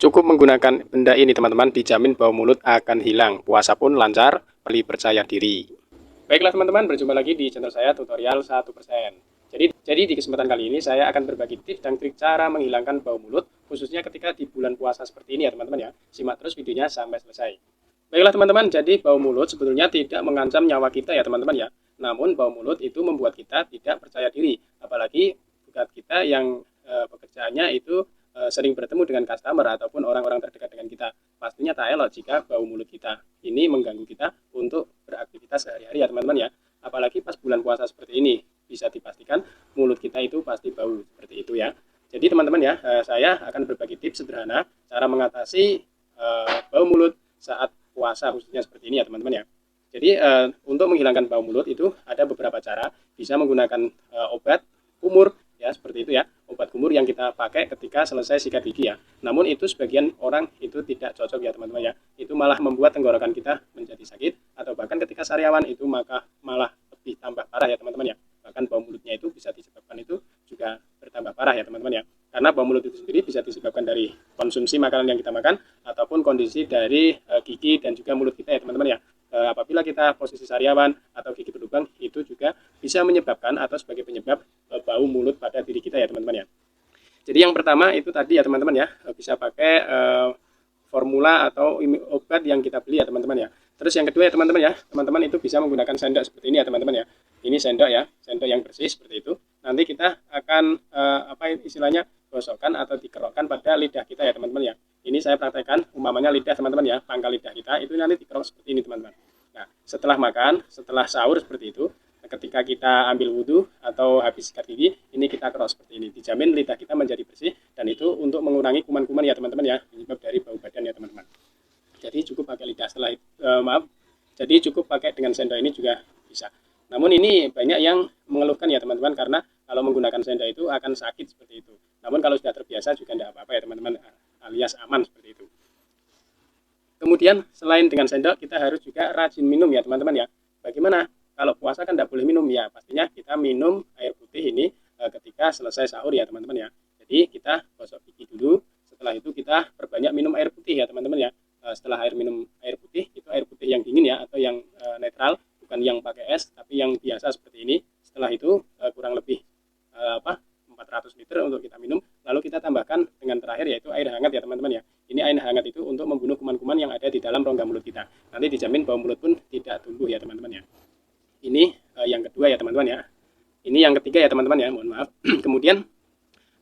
Cukup menggunakan benda ini teman-teman, dijamin bau mulut akan hilang. Puasa pun lancar, beli percaya diri. Baiklah teman-teman, berjumpa lagi di channel saya tutorial 1%. Jadi di kesempatan kali ini saya akan berbagi tips dan trik cara menghilangkan bau mulut, khususnya ketika di bulan puasa seperti ini ya teman-teman ya. Simak terus videonya sampai selesai. Baiklah teman-teman, jadi bau mulut sebetulnya tidak mengancam nyawa kita ya teman-teman ya. Namun bau mulut itu membuat kita tidak percaya diri, apalagi buat kita yang pekerjaannya itu sering bertemu dengan customer ataupun orang-orang terdekat dengan kita. Pastinya tak elok jika bau mulut kita ini mengganggu kita untuk beraktivitas sehari-hari ya teman-teman ya. Apalagi pas bulan puasa seperti ini, bisa dipastikan mulut kita itu pasti bau seperti itu ya. Jadi teman-teman ya, saya akan berbagi tips sederhana cara mengatasi bau mulut saat puasa khususnya seperti ini ya teman-teman ya. Jadi untuk menghilangkan bau mulut itu ada beberapa cara, bisa menggunakan obat kumur ya seperti itu ya, obat kumur yang kita pakai ketika selesai sikat gigi ya. Namun itu sebagian orang itu tidak cocok ya teman-teman ya, itu malah membuat tenggorokan kita menjadi sakit, atau bahkan ketika sariawan itu maka malah lebih tambah parah ya teman-teman ya. Bahkan bau mulutnya itu bisa disebabkan itu juga bertambah parah ya teman-teman ya, karena bau mulut itu sendiri bisa disebabkan dari konsumsi makanan yang kita makan ataupun kondisi dari gigi dan juga mulut kita ya teman-teman ya. Apabila kita posisi sariawan atau gigi berlubang, itu juga bisa menyebabkan atau sebagai penyebab bau mulut pada diri kita ya teman-teman ya. Jadi yang pertama itu tadi ya teman-teman ya, bisa pakai formula atau obat yang kita beli ya teman-teman ya. Terus yang kedua ya teman-teman itu bisa menggunakan sendok seperti ini ya teman-teman ya. Ini sendok ya, sendok yang bersih seperti itu. Nanti kita akan apa istilahnya, gosokkan atau dikerokkan pada lidah kita ya teman-teman ya. Ini saya praktekkan, umpamanya lidah teman-teman ya, pangkal lidah kita itu nanti dikerok seperti ini teman-teman. Nah, setelah makan, setelah sahur seperti itu, ketika kita ambil wudhu atau habis sikat gigi, ini kita kerok seperti ini. Dijamin lidah kita menjadi bersih, dan itu untuk mengurangi kuman-kuman ya teman-teman ya, penyebab dari bau badan ya teman-teman. Jadi cukup pakai lidah setelah jadi cukup pakai dengan sendok ini juga bisa. Namun ini banyak yang mengeluhkan ya teman-teman, karena kalau menggunakan sendok itu akan sakit seperti itu. Namun kalau sudah terbiasa juga tidak apa-apa ya teman-teman, alias aman seperti itu. Kemudian selain dengan sendok, kita harus juga rajin minum ya teman-teman ya. Bagaimana? Kalau puasa kan tidak boleh minum ya, pastinya kita minum air putih ini ketika selesai sahur ya teman-teman ya. Jadi kita gosok gigi dulu, setelah itu kita perbanyak minum air putih ya teman-teman ya. Setelah minum air putih, itu air putih yang dingin ya, atau yang netral, bukan yang pakai es, tapi yang biasa seperti ini. Setelah itu kurang lebih 400 liter untuk kita minum, lalu kita tambahkan dengan terakhir yaitu air hangat ya teman-teman ya. Ini air hangat itu untuk membunuh kuman-kuman yang ada di dalam rongga mulut kita. Nanti dijamin bau mulut pun tidak tumbuh ya teman-teman ya. Ini yang kedua ya teman-teman ya. Ini yang ketiga ya teman-teman ya, mohon maaf. Kemudian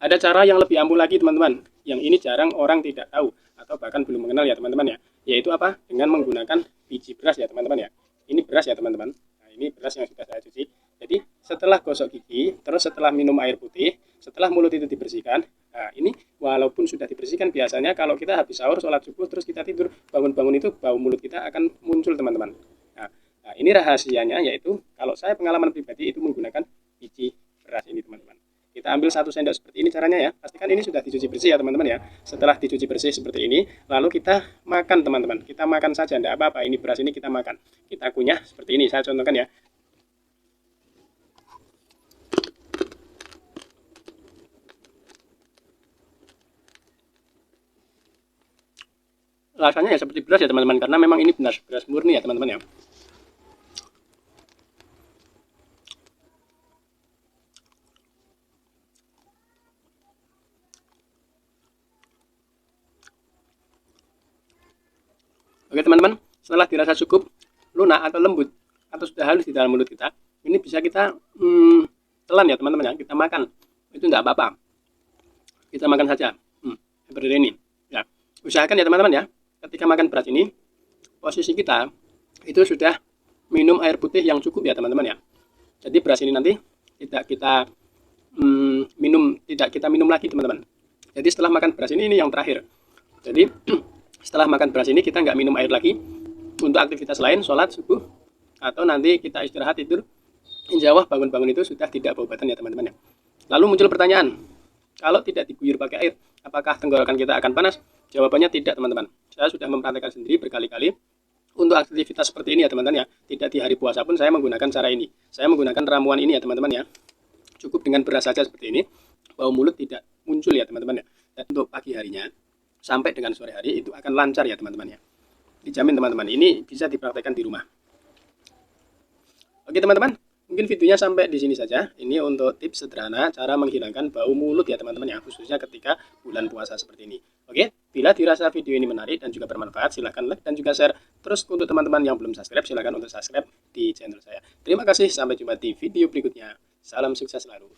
ada cara yang lebih ampuh lagi teman-teman, yang ini jarang orang tidak tahu atau bahkan belum mengenal ya teman-teman ya, yaitu apa? Dengan menggunakan biji beras ya teman-teman ya. Ini beras ya teman-teman. Nah, ini beras yang sudah saya cuci. Jadi setelah gosok gigi, terus setelah minum air putih, setelah mulut itu dibersihkan, nah ini walaupun sudah dibersihkan, biasanya kalau kita habis sahur, sholat subuh, terus kita tidur, bangun-bangun itu bau mulut kita akan muncul teman-teman. Nah, ini rahasianya, yaitu kalau saya pengalaman pribadi itu menggunakan biji beras ini teman-teman. Kita ambil 1 sendok seperti ini caranya ya. Pastikan ini sudah dicuci bersih ya teman-teman ya. Setelah dicuci bersih seperti ini, lalu kita makan teman-teman. Kita makan saja, tidak apa-apa. Ini beras ini kita makan. Kita kunyah seperti ini. Saya contohkan ya. Rasanya ya seperti beras ya teman-teman, karena memang ini benar beras murni ya teman-teman ya. Oke teman-teman, setelah dirasa cukup lunak atau lembut atau sudah halus di dalam mulut kita, ini bisa kita telan ya teman-teman ya, kita makan. Itu tidak apa-apa, kita makan saja seperti ini ya. Usahakan ya teman-teman ya, ketika makan beras ini, posisi kita itu sudah minum air putih yang cukup ya teman-teman ya. Jadi beras ini nanti tidak kita minum lagi teman-teman. Jadi setelah makan beras ini yang terakhir. Jadi setelah makan beras ini kita nggak minum air lagi untuk aktivitas lain, sholat subuh atau nanti kita istirahat tidur. Insya Allah bangun-bangun itu sudah tidak bau badan ya teman-teman ya. Lalu muncul pertanyaan, kalau tidak diguyur pakai air, apakah tenggorokan kita akan panas? Jawabannya tidak teman-teman. Saya sudah mempraktekkan sendiri berkali-kali untuk aktivitas seperti ini ya teman-teman ya. Tidak di hari puasa pun saya menggunakan cara ini. Saya menggunakan ramuan ini ya teman-teman ya. Cukup dengan beras saja seperti ini, bau mulut tidak muncul ya teman-teman ya. Dan untuk pagi harinya, sampai dengan sore hari itu akan lancar ya teman-teman ya. Dijamin teman-teman, ini bisa dipraktekkan di rumah. Oke teman-teman, mungkin videonya sampai di sini saja. Ini untuk tips sederhana cara menghilangkan bau mulut ya teman-teman ya, khususnya ketika bulan puasa seperti ini. Oke, bila dirasa video ini menarik dan juga bermanfaat, silahkan like dan juga share. Terus untuk teman-teman yang belum subscribe, silahkan untuk subscribe di channel saya. Terima kasih, sampai jumpa di video berikutnya. Salam sukses selalu.